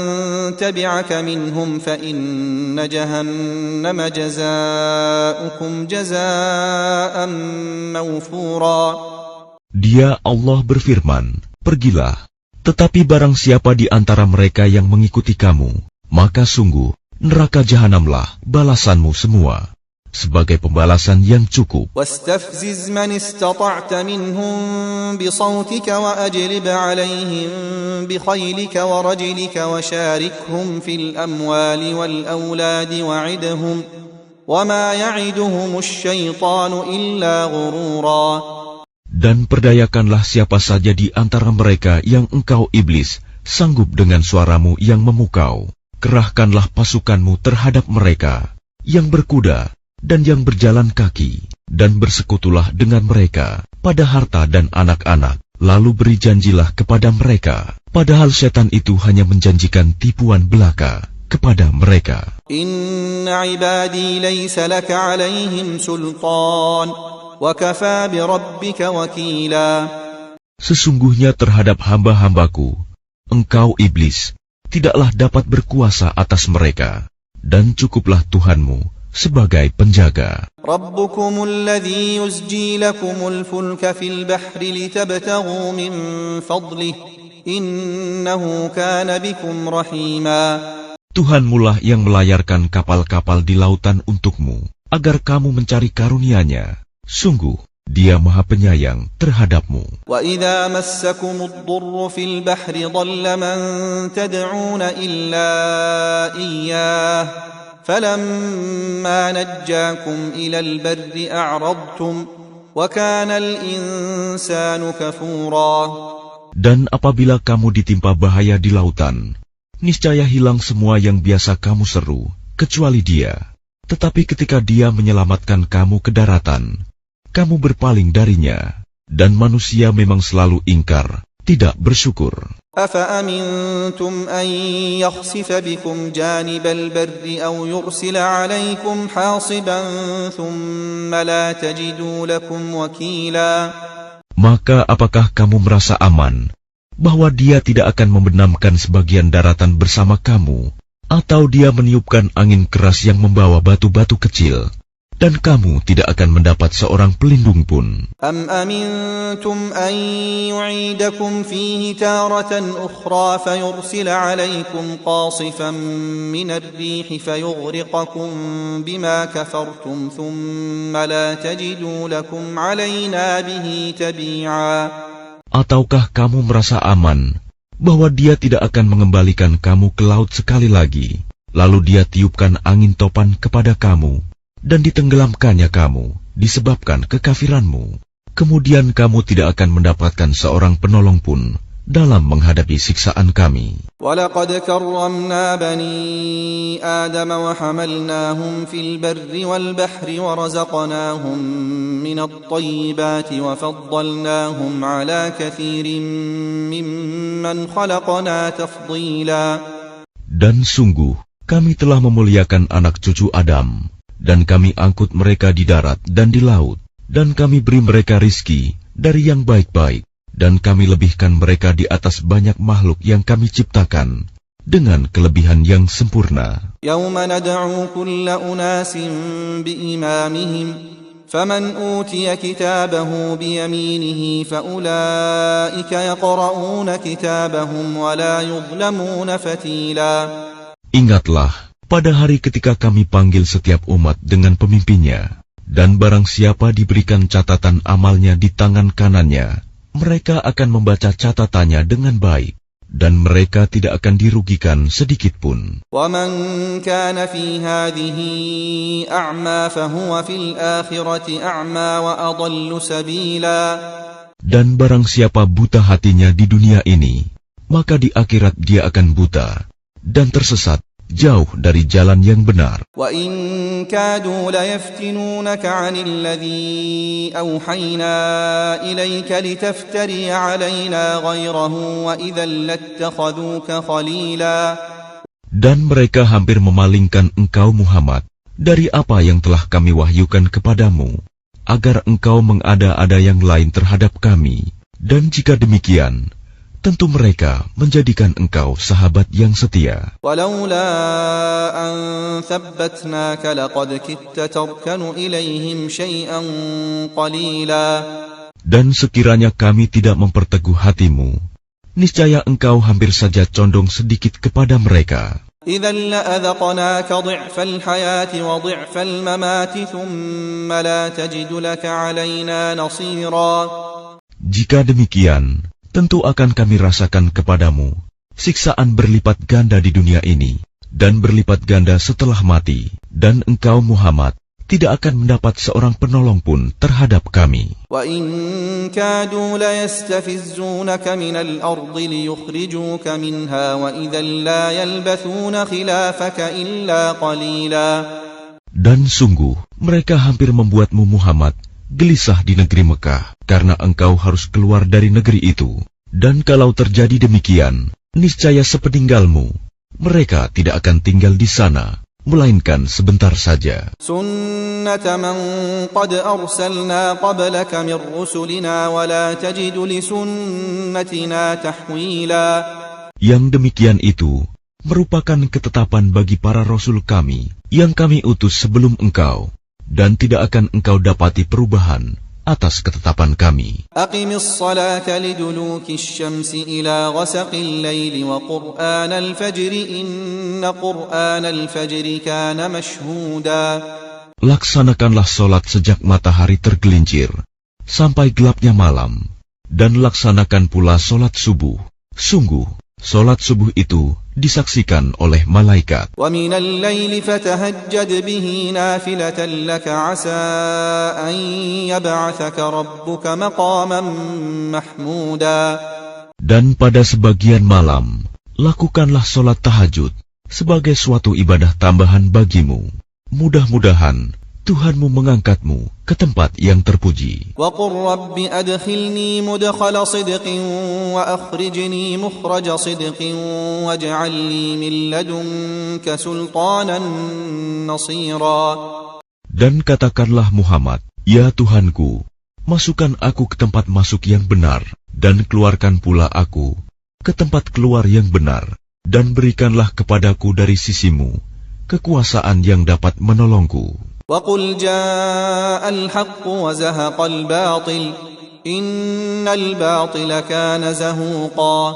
تبعك منهم فإن جهنم جزاؤكم جزاء موفورا. Dia Allah berfirman, pergilah, tetapi barang siapa di antara mereka yang mengikuti kamu, maka sungguh neraka jahanamlah balasanmu semua, sebagai pembalasan yang cukup. واستفزز من استطعت منهم بصوتك وأجلب عليهم بخيلك ورجلك وشاركهم في الأموال والأولاد وعدهم وما يعدهم الشيطان إلا غرورا. Dan perdayakanlah siapa saja di antara mereka yang engkau iblis sanggup dengan suaramu yang memukau. Kerahkanlah pasukanmu terhadap mereka yang berkuda dan yang berjalan kaki, dan bersekutulah dengan mereka pada harta dan anak-anak, lalu beri janjilah kepada mereka, padahal setan itu hanya menjanjikan tipuan belaka kepada mereka. Inna ibadi laysa laka alaihim sultan, wa kafa bi rabbika wakila. Sesungguhnya terhadap hamba-hambaku, engkau iblis tidaklah dapat berkuasa atas mereka, dan cukuplah Tuhanmu sebagai penjaga. Rabbukumul ladzi yusji lakumul fulka fil bahri litabtaghu min fadlih innahu kana bikum rahima. Tuhanmulah yang melayarkan kapal-kapal di lautan untukmu, agar kamu mencari karunia-Nya. Sungguh, Dia Maha Penyayang terhadapmu. Wa idza massakumud durru fil bahri dhalla man tad'una illa iyyah falamma najjakum ilal barri a'radtum wa kana al-insanu kafura. Dan apabila kamu ditimpa bahaya di lautan, niscaya hilang semua yang biasa kamu seru, kecuali Dia. Tetapi ketika Dia menyelamatkan kamu ke daratan, kamu berpaling darinya, dan manusia memang selalu ingkar, tidak bersyukur. أَفَأَمِنْتُمْ أَنْ يَخْسِفَ بِكُمْ جَانِبَ الْبَرِّ أَوْ يُرْسِلَ عَلَيْكُمْ حَاصِبًا ثُمَّ لَا تَجِدُوا لَكُمْ وَكِيلًا. Maka apakah kamu merasa aman bahwa Dia tidak akan membenamkan sebagian daratan bersama kamu, atau Dia meniupkan angin keras yang membawa batu-batu kecil, dan kamu tidak akan mendapat seorang pelindung pun? Am amintum an yu'idakum fihi taratan ukhra fayursila 'alaykum qasifan min ar-rih fayughriqakum bima kafartum thumma la tajidu lakum 'alayna bihi tabi'a. Ataukah kamu merasa aman bahwa Dia tidak akan mengembalikan kamu ke laut sekali lagi, lalu Dia tiupkan angin topan kepada kamu, dan ditenggelamkannya kamu disebabkan kekafiranmu. Kemudian kamu tidak akan mendapatkan seorang penolong pun dalam menghadapi siksaan kami. وَلَقَدْ كَرَّمْنَا بَنِي آدَمَ وَحَمَلْنَاهُمْ فِي الْبَرِّ وَالْبَحْرِ وَرَزَقْنَاهُمْ مِنَ الطَّيِّبَاتِ وَفَضَّلْنَاهُمْ عَلَى كَثِيرٍ مِّمَّنْ خَلَقْنَا تَفْضِيلًا. Dan sungguh, kami telah memuliakan anak cucu Adam, dan kami angkut mereka di darat dan di laut, dan kami beri mereka rizki dari yang baik-baik, dan kami lebihkan mereka di atas banyak makhluk yang kami ciptakan dengan kelebihan yang sempurna. Yawma nad'u kulla unasin biimamihim, faman utiya kitabahu biyaminihi faulaika yaqra'una kitabahum wa la yuzlamuna fatila. Ingatlah pada hari ketika kami panggil setiap umat dengan pemimpinnya, dan barang siapa diberikan catatan amalnya di tangan kanannya, mereka akan membaca catatannya dengan baik, dan mereka tidak akan dirugikan sedikit pun. وَمَنْ كَانَ فِي هَذِهِ أَعْمَى فَهُوَ فِي الْآخِرَةِ أَعْمَى وَأَضَلُّ سَبِيلًا. Dan barang siapa buta hatinya di dunia ini, maka di akhirat dia akan buta dan tersesat jauh dari jalan yang benar. وَإِنْ كَادُوا لَيَفْتِنُونَكَ عَنِ الَّذِي أَوْحَيْنَا إِلَيْكَ لِتَفْتَرِيَ عَلَيْنَا غَيْرَهُ وَإِذًا لَاتَّخَذُوكَ خَلِيلًا. Dan mereka hampir memalingkan engkau Muhammad dari apa yang telah kami wahyukan kepadamu, agar engkau mengada-ada yang lain terhadap kami. Dan jika demikian, tentu mereka menjadikan engkau sahabat yang setia. وَلَوْلَا أَنْ ثَبَّتْنَاكَ لَقَدْ كِدتَّ تَرْكَنُ إِلَيْهِمْ شَيْئًا قَلِيلًا. Dan sekiranya kami tidak memperteguh hatimu, niscaya engkau hampir saja condong sedikit kepada mereka. إِذًا لَأَذَقْنَاكَ ضِعْفَ الْحَيَاةِ وَضِعْفَ الْمَمَاتِ ثُمَّ لَا تَجِدُ لَكَ عَلَيْنَا نَصِيرًا. Jika demikian, tentu akan kami rasakan kepadamu siksaan berlipat ganda di dunia ini, dan berlipat ganda setelah mati, dan engkau Muhammad tidak akan mendapat seorang penolong pun terhadap kami. وَإِنْ كَادُوا لَيَسْتَفِزُّونَكَ مِنَ الْأَرْضِ لِيُخْرِجُوكَ مِنْهَا وَإِذًا لَا يَلْبَثُونَ خِلَافَكَ إِلَّا قَلِيلًا. Dan sungguh, mereka hampir membuatmu Muhammad gelisah di negeri Mekah, karena engkau harus keluar dari negeri itu. Dan kalau terjadi demikian, niscaya sepeninggalmu, mereka tidak akan tinggal di sana, melainkan sebentar saja. سُنَّةَ مَنْ قَدْ أَرْسَلْنَا قَبْلَكَ مِنْ رُسُلِنَا وَلَا تَجِدُ لِسُنَّتِنَا تَحْوِيلًا. Yang demikian itu merupakan ketetapan bagi para rasul kami yang kami utus sebelum engkau, dan tidak akan engkau dapati perubahan atas ketetapan kami. Aqimis salata liduluki syamsi ila ghasaqil laili wa qur'anal fajri inna qur'anal fajri kana mashhuda. Laksanakanlah solat sejak matahari tergelincir sampai gelapnya malam, dan laksanakan pula solat subuh. Sungguh, solat subuh itu disaksikan oleh malaikat. Wa minal laili fatahajjad bihi nafilatan laka asa an yab'athaka rabbuka maqaman mahmuda. Dan pada sebagian malam, lakukanlah solat tahajud sebagai suatu ibadah tambahan bagimu. Mudah-mudahan Tuhanmu mengangkatmu ke tempat yang terpuji. Wa qur rabbi adkhilni mudkhala sidqin wa akhrijni mukhraja sidqin waj'al li min ladunka sultanan nasira. Dan katakanlah Muhammad, ya Tuhanku, masukkan aku ke tempat masuk yang benar, dan keluarkan pula aku ke tempat keluar yang benar, dan berikanlah kepadaku dari sisimu kekuasaan yang dapat menolongku. Wa qul ja'al haqqu wa zahaqal batil innal batila kana zahuqa.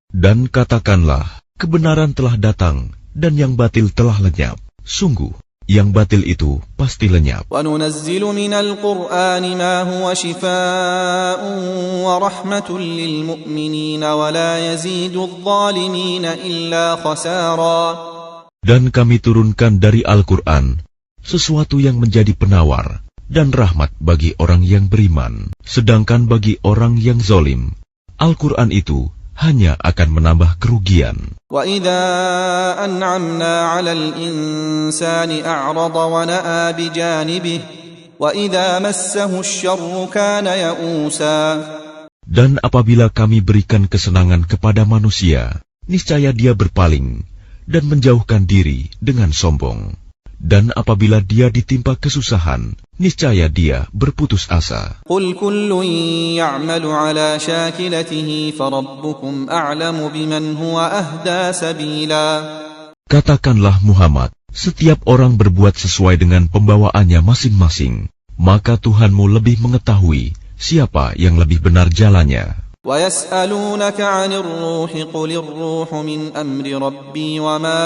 Dan katakanlah, kebenaran telah datang dan yang batil telah lenyap. Sungguh, yang batil itu pasti lenyap. Wa nunazzilu minal qur'ani ma huwa shifaa'un wa rahmatun lil mu'minina wa la yazidu adh-dhalimina illa khasara. Dan kami turunkan dari Al-Quran sesuatu yang menjadi penawar dan rahmat bagi orang yang beriman. Sedangkan bagi orang yang zalim, Al-Quran itu hanya akan menambah kerugian. Wa idza an'amna 'alal insani a'rada wa na'a bi janibihi wa idza massahu asy-syarru kana ya'usa. Dan apabila kami berikan kesenangan kepada manusia, niscaya dia berpaling dan menjauhkan diri dengan sombong. Dan apabila dia ditimpa kesusahan, niscaya dia berputus asa. Qul kullun ya'malu 'ala shakilatihi farabbukum a'lamu biman huwa ahda sabila. Katakanlah Muhammad, setiap orang berbuat sesuai dengan pembawaannya masing-masing, maka Tuhanmu lebih mengetahui siapa yang lebih benar jalannya. وَيَسْأَلُونَكَ عَنِ الرُّوحِ قُلِ الرُّوحُ مِنْ أَمْرِ رَبِّي وَمَا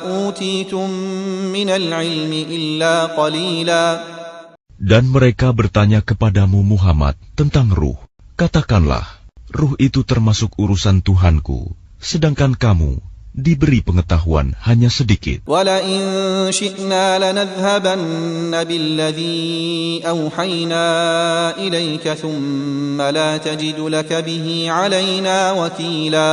أُوتِيتُم مِّنَ الْعِلْمِ إِلَّا قَلِيلًا. Dan mereka bertanya kepadamu Muhammad tentang ruh. Katakanlah, ruh itu termasuk urusan Tuhanku, sedangkan kamu diberi pengetahuan hanya sedikit. وَلَئِن شِئْنَا لَنَذْهَبَنَّ بِالَّذِي أَوْحَيْنَا إِلَيْكَ ثُمَّ لَا تَجِدُ لَكَ بِهِ عَلَيْنَا وَكِيلًا.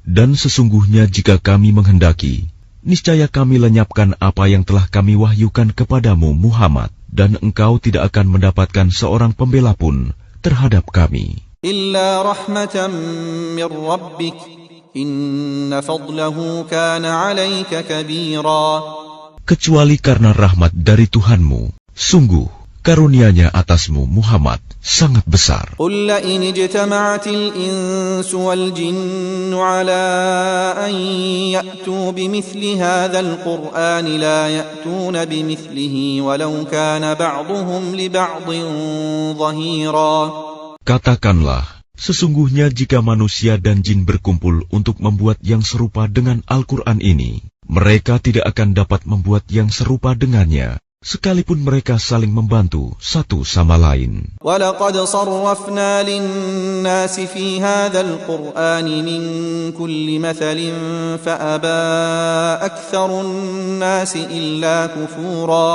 Dan sesungguhnya jika kami menghendaki, niscaya kami lenyapkan apa yang telah kami wahyukan kepadamu Muhammad, dan engkau tidak akan mendapatkan seorang pembela pun terhadap kami. إِلَّا رَحْمَةً مِّن رَّبِّكَ Inna fadlahu kana 'alaika kabira. Kecuali karena rahmat dari Tuhanmu, sungguh karunia-Nya atasmu Muhammad sangat besar. Qul la in ijtama'atil insu wal jinnu 'ala an ya'tu bimithli hadzal qur'ani la ya'tuna bimithlihi walau kana ba'dhuhum li ba'dhin dhahira. Katakanlah, sesungguhnya jika manusia dan jin berkumpul untuk membuat yang serupa dengan Al-Quran ini, mereka tidak akan dapat membuat yang serupa dengannya, sekalipun mereka saling membantu satu sama lain. وَلَقَدْ صَرَّفْنَا لِلنَّاسِ فِي هَذَا الْقُرْآنِ مِنْ كُلِّ مَثَلٍ فَأَبَى أَكْثَرُ النَّاسِ إِلَّا كُفُورًا.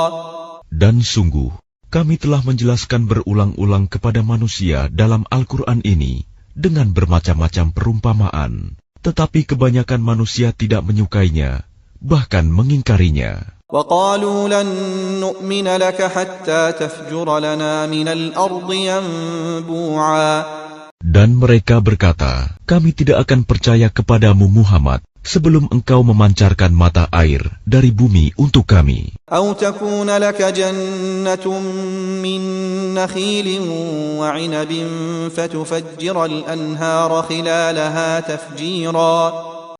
Dan sungguh, kami telah menjelaskan berulang-ulang kepada manusia dalam Al-Quran ini dengan bermacam-macam perumpamaan, tetapi kebanyakan manusia tidak menyukainya, bahkan mengingkarinya. وَقَالُوا لَن نُّؤْمِنَ لَكَ حَتَّى تَفْجُرَ لَنَا مِنَ الْأَرْضِ يَنبُوعًا. Dan mereka berkata, kami tidak akan percaya kepadamu Muhammad sebelum engkau memancarkan mata air dari bumi untuk kami. أَوْ تَكُونَ لَكَ جَنَّةٌ مِّن نَّخِيلٍ وَعِنَبٍ فَتُفَجِّرَ الْأَنْهَارَ خِلَالَهَا تَفْجِيرًا.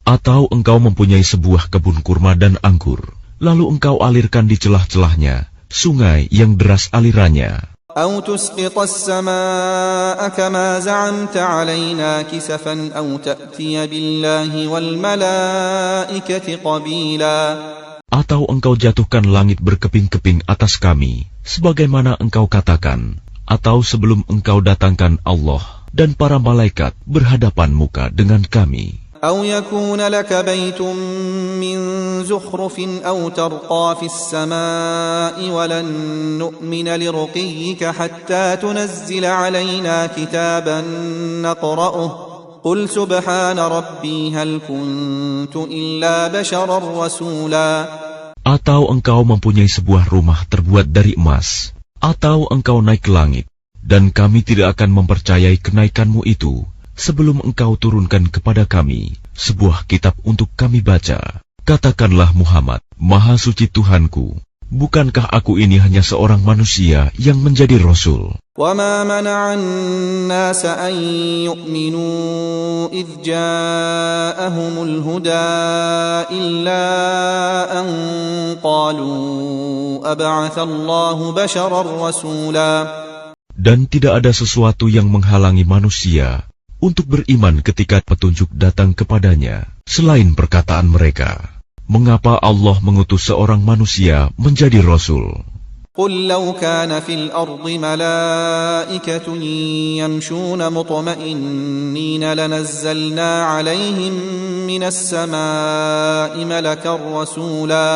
Atau engkau mempunyai sebuah kebun kurma dan anggur, lalu engkau alirkan di celah-celahnya sungai yang deras alirannya. أو تسقط السماء كما زعمت علينا كسفا أو تأتي بالله والملائكة قبيلا. Atau engkau jatuhkan langit berkeping-keping atas kami, sebagaimana engkau katakan, atau sebelum engkau datangkan Allah dan para malaikat berhadapan muka dengan kami. أو يكون لك بيت من زخرف أو ترقى في السماء ولن نؤمن لرقيك حتى تنزل علينا كتابا نقرأه قل سبحان ربي هل كنت إلا بشرا رسولا. Atau engkau mempunyai sebuah rumah terbuat dari emas, atau engkau naik ke langit, dan kami tidak akan mempercayai kenaikanmu itu sebelum engkau turunkan kepada kami sebuah kitab untuk kami baca. Katakanlah Muhammad, Maha Suci Tuhanku, bukankah aku ini hanya seorang manusia yang menjadi Rasul? وَمَا مَنَعَ النَّاسَ أَن يُؤْمِنُوا إِذْ جَاءَهُمُ الْهُدَى إِلَّا أَن قَالُوا أَبَعَثَ اللَّهُ بَشَرًا رَّسُولًا. Dan tidak ada sesuatu yang menghalangi manusia untuk beriman ketika petunjuk datang kepadanya, selain perkataan mereka, mengapa Allah mengutus seorang manusia menjadi Rasul? قُلْ لَوْ كَانَ فِي الْأَرْضِ مَلَائِكَةٌ يَمْشُونَ مُطْمَئِنِّينَ لَنَزَّلْنَا عَلَيْهِمْ مِنَ السَّمَاءِ مَلَكًا رَّسُولًا.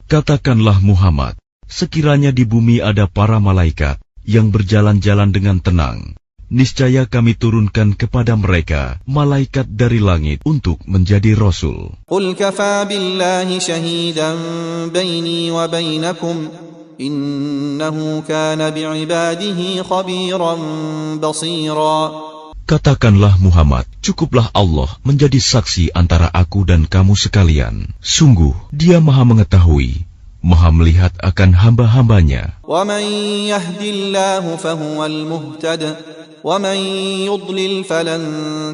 Katakanlah Muhammad, sekiranya di bumi ada para malaikat yang berjalan-jalan dengan tenang, niscaya kami turunkan kepada mereka malaikat dari langit untuk menjadi Rasul. Qul kafa billahi shahidan baini wa bainakum innahu kana bi'ibadihi khabiran basira. Katakanlah Muhammad, cukuplah Allah menjadi saksi antara aku dan kamu sekalian. Sungguh, Dia Maha mengetahui, Maha melihat akan hamba-hambanya. Wa man yahdillahu fahuwal muhtad. وَمَنْ يُضْلِلْ فَلَنْ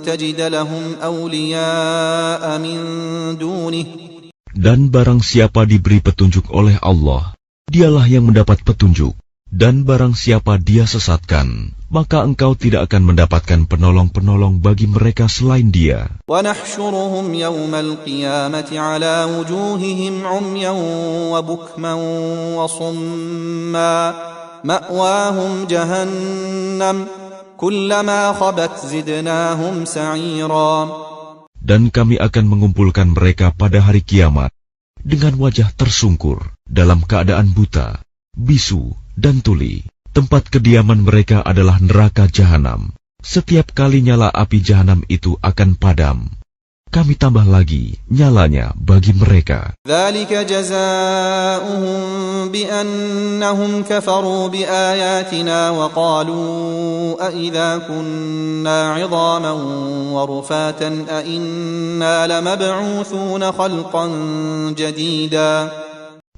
تَجِدَ لَهُمْ أَوْلِيَاءَ مِنْ دُونِهِ. Dan barang siapa diberi petunjuk oleh Allah, dialah yang mendapat petunjuk. Dan barang siapa Dia sesatkan, maka engkau tidak akan mendapatkan penolong-penolong bagi mereka selain Dia. وَنَحْشُرُهُمْ يَوْمَ الْقِيَامَةِ عَلَى وُجُوهِهِمْ عُمْيًا وَبُكْمًا وَصُمًّا مَأْوَاهُمْ جَهَنَّمُ كُلَّمَا خَبَتْ زِدْنَاهُمْ سَعِيرًا. Dan kami akan mengumpulkan mereka pada hari kiamat dengan wajah tersungkur, dalam keadaan buta, bisu, dan tuli. Tempat kediaman mereka adalah neraka jahanam. Setiap kali nyala api jahanam itu akan padam, kami tambah lagi nyalanya bagi mereka. ذَلِكَ جَزَاؤُهُمْ بِأَنَّهُمْ كَفَرُوا بِآيَاتِنَا وَقَالُوا أَإِذَا كُنَّا عِظَامًا وَرُفَاتًا أَإِنَّا لَمَبْعُوثُونَ خَلْقًا جَدِيدًا.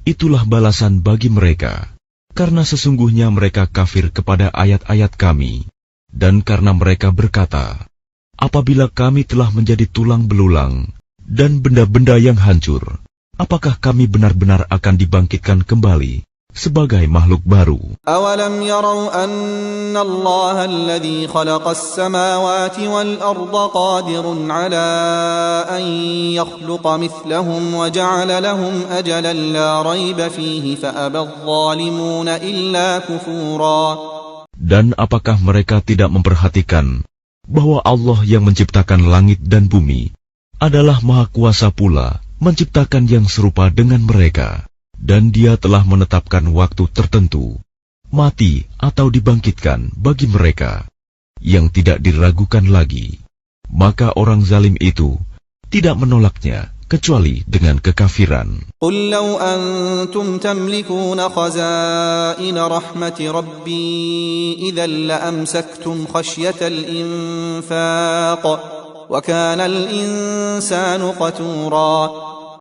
Itulah balasan bagi mereka, karena sesungguhnya mereka kafir kepada ayat-ayat kami, dan karena mereka berkata, apabila kami telah menjadi tulang belulang dan benda-benda yang hancur, apakah kami benar-benar akan dibangkitkan kembali sebagai makhluk baru? أَوَلَمْ يَرَوْا أَنَّ اللَّهَ الَّذِي خَلَقَ السَّمَاوَاتِ وَالْأَرْضَ قَادِرٌ عَلَىٰ أَن يَخْلُقَ مِثْلَهُمْ وَجَعَلَ لَهُمْ أَجَلًا لَا رَيْبَ فِيهِ فَأَبَى الظَّالِمُونَ إِلَّا كُفُورًا. Dan apakah mereka tidak memperhatikan bahwa Allah yang menciptakan langit dan bumi adalah Maha Kuasa pula menciptakan yang serupa dengan mereka, dan Dia telah menetapkan waktu tertentu, mati atau dibangkitkan bagi mereka, yang tidak diragukan lagi. Maka orang zalim itu tidak menolaknya kecuali dengan kekafiran. قُلْ لَوْ أَنْتُمْ تَمْلِكُونَ خَزَائِنَ رَحْمَةِ رَبِّي إِذًا لَأَمْسَكْتُمْ خَشْيَةَ الْإِنْفَاقِ وَكَانَ الْإِنْسَانُ قَتُورًا.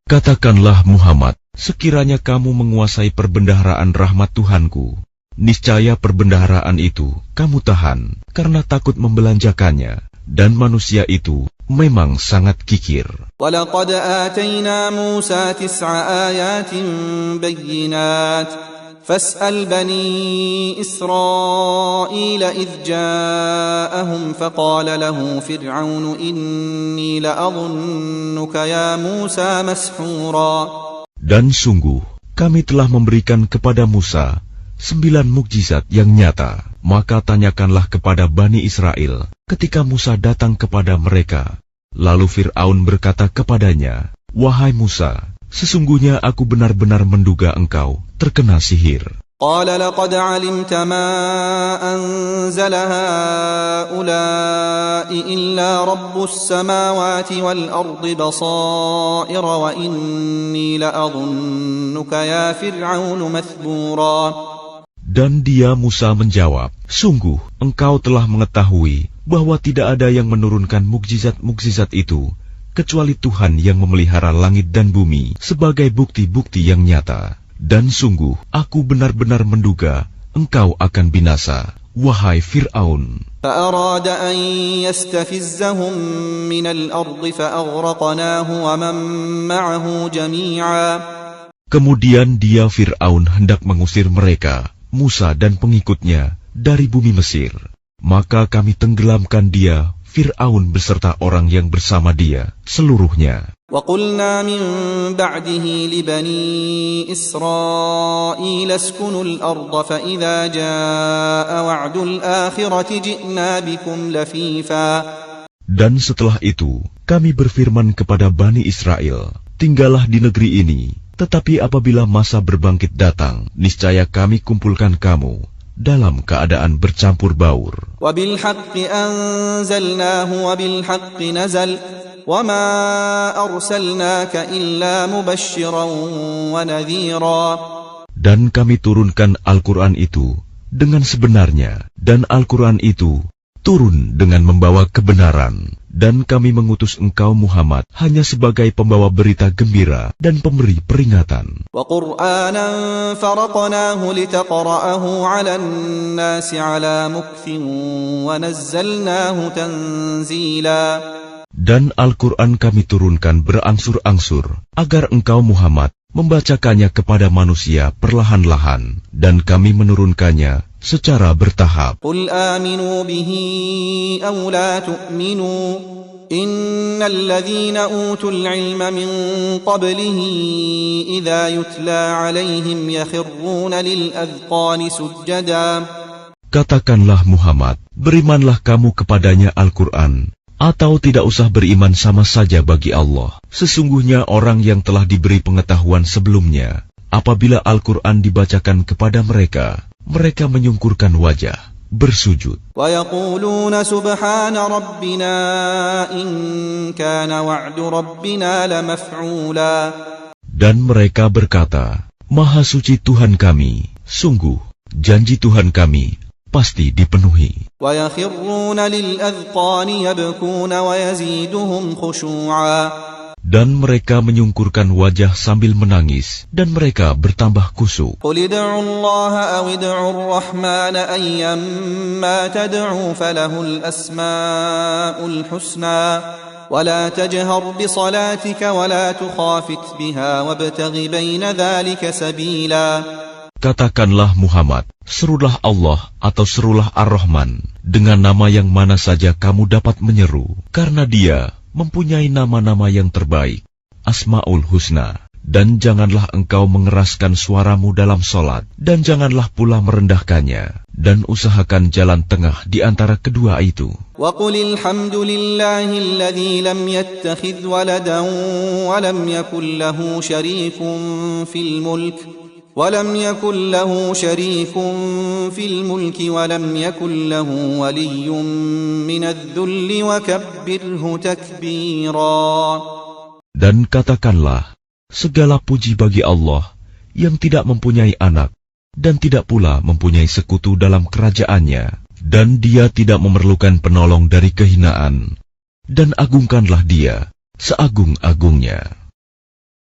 Katakanlah Muhammad, sekiranya kamu menguasai perbendaharaan rahmat Tuhanku, niscaya perbendaharaan itu kamu tahan karena takut membelanjakannya. dan manusia itu memang sangat kikir. وَلَقَدْ آتَيْنَا مُوسَى 9 آيَاتٍ بَيِّنَاتٍ فَاسْأَلْ بَنِي إِسْرَائِيلَ إِذْ جَاءَهُمْ فَقَالَ لَهُ فِرْعَوْنُ إِنِّي لَأَظُنُّكَ يَا مُوسَى مَسْحُورًا. Dan sungguh kami telah memberikan kepada Musa 9 mukjizat yang nyata. Maka tanyakanlah kepada Bani Israel ketika Musa datang kepada mereka. Lalu Fir'aun berkata kepadanya, "Wahai Musa, sesungguhnya aku benar-benar menduga engkau terkena sihir." قال لقد علمت ما أنزل هؤلاء إلا رب السماوات والأرض بصائر وإني لأظنك يا فرعون مثبورا. Dan dia Musa menjawab, "Sungguh engkau telah mengetahui bahwa tidak ada yang menurunkan mukjizat-mukjizat itu kecuali Tuhan yang memelihara langit dan bumi sebagai bukti-bukti yang nyata. Dan sungguh aku benar-benar menduga engkau akan binasa, wahai Fir'aun." فأراد أن يستفزهم من الأرض فأغرقناه ومن معه جميعا. Kemudian dia Fir'aun hendak mengusir mereka, Musa dan pengikutnya, dari bumi Mesir. Maka kami tenggelamkan dia, Fir'aun beserta orang yang bersama dia, seluruhnya. وَقُلْنَا مِنْ بَعْدِهِ لِبَنِي إِسْرَائِيلَ اسْكُنُوا الْأَرْضَ فَإِذَا جَاءَ وَعْدُ الْآخِرَةِ جِئْنَا بِكُمْ لَفِيفًا. Dan setelah itu, kami berfirman kepada Bani Israel, "Tinggallah di negeri ini, tetapi apabila masa berbangkit datang, niscaya kami kumpulkan kamu dalam keadaan bercampur baur." وَبِالْحَقِّ أَنزَلْنَاهُ وَبِالْحَقِّ نَزَلَ وَمَا أَرْسَلْنَاكَ إِلَّا مُبَشِّرًا وَنَذِيرًا. Dan kami turunkan Al-Quran itu dengan sebenarnya, dan Al-Quran itu turun dengan membawa kebenaran. Dan kami mengutus engkau Muhammad hanya sebagai pembawa berita gembira dan pemberi peringatan. وَقُرْآنًا فَرَقْنَاهُ لِتَقْرَأَهُ عَلَى النَّاسِ عَلَى مُكْثٍ وَنَزَّلْنَاهُ تَنزِيلًا. Dan Al-Quran kami turunkan berangsur-angsur agar engkau Muhammad membacakannya kepada manusia perlahan-lahan, dan kami menurunkannya secara bertahap. قُلْ آمِنُوا بِهِ أَوْ لَا تُؤْمِنُوا إِنَّ الَّذِينَ أُوتُوا الْعِلْمَ مِنْ قَبْلِهِ إِذَا يُتْلَى عَلَيْهِمْ يَخِرُّونَ لِلْأَذْقَانِ سُجَّدًا. Katakanlah Muhammad, berimanlah kamu kepadanya Al-Quran, atau tidak usah beriman sama saja bagi Allah. Sesungguhnya orang yang telah diberi pengetahuan sebelumnya, apabila Al-Quran dibacakan kepada mereka, mereka menyungkurkan wajah, bersujud. وَيَقُولُونَ سُبْحَانَ رَبِّنَا إِن كَانَ وَعْدُ رَبِّنَا لَمَفْعُولًا. Dan mereka berkata, "Maha suci Tuhan kami, sungguh janji Tuhan kami pasti dipenuhi." وَيَخِرُّونَ لِلْأَذْقَانِ يَبْكُونَ وَيَزِيدُهُمْ خُشُوعًا. Dan mereka menyungkurkan wajah sambil menangis, dan mereka bertambah khusyuk. قُلِ ادْعُوا اللَّهَ أَوِ ادْعُوا الرَّحْمَنَ أَيًّمَّا تَدْعُوا فَلَهُ الْأَسْمَاءُ الْحُسْنَى وَلَا تَجْهَرْ بِصَلَاتِكَ وَلَا تُخَافِتْ بِهَا وَابْتَغِ بَيْنَ ذَلِكَ سَبِيلًا. Katakanlah Muhammad, serulah Allah atau serulah Ar-Rahman dengan nama yang mana saja kamu dapat menyeru, karena Dia mempunyai nama-nama yang terbaik, Asma'ul Husna. Dan janganlah engkau mengeraskan suaramu dalam solat, dan janganlah pula merendahkannya, dan usahakan jalan tengah di antara kedua itu. وَقُلِ الْحَمْدُ لِلَّهِ الَّذِي لَمْ يَتَّخِذْ وَلَدًا وَلَمْ يَكُنْ لَهُ شَرِيكٌ في الملك ولم يكن له ولي من الذل وكبره تكبيرا. Dan katakanlah, segala puji bagi Allah yang tidak mempunyai anak dan tidak pula mempunyai sekutu dalam kerajaannya, dan Dia tidak memerlukan penolong dari kehinaan, dan agungkanlah Dia seagung-agungnya.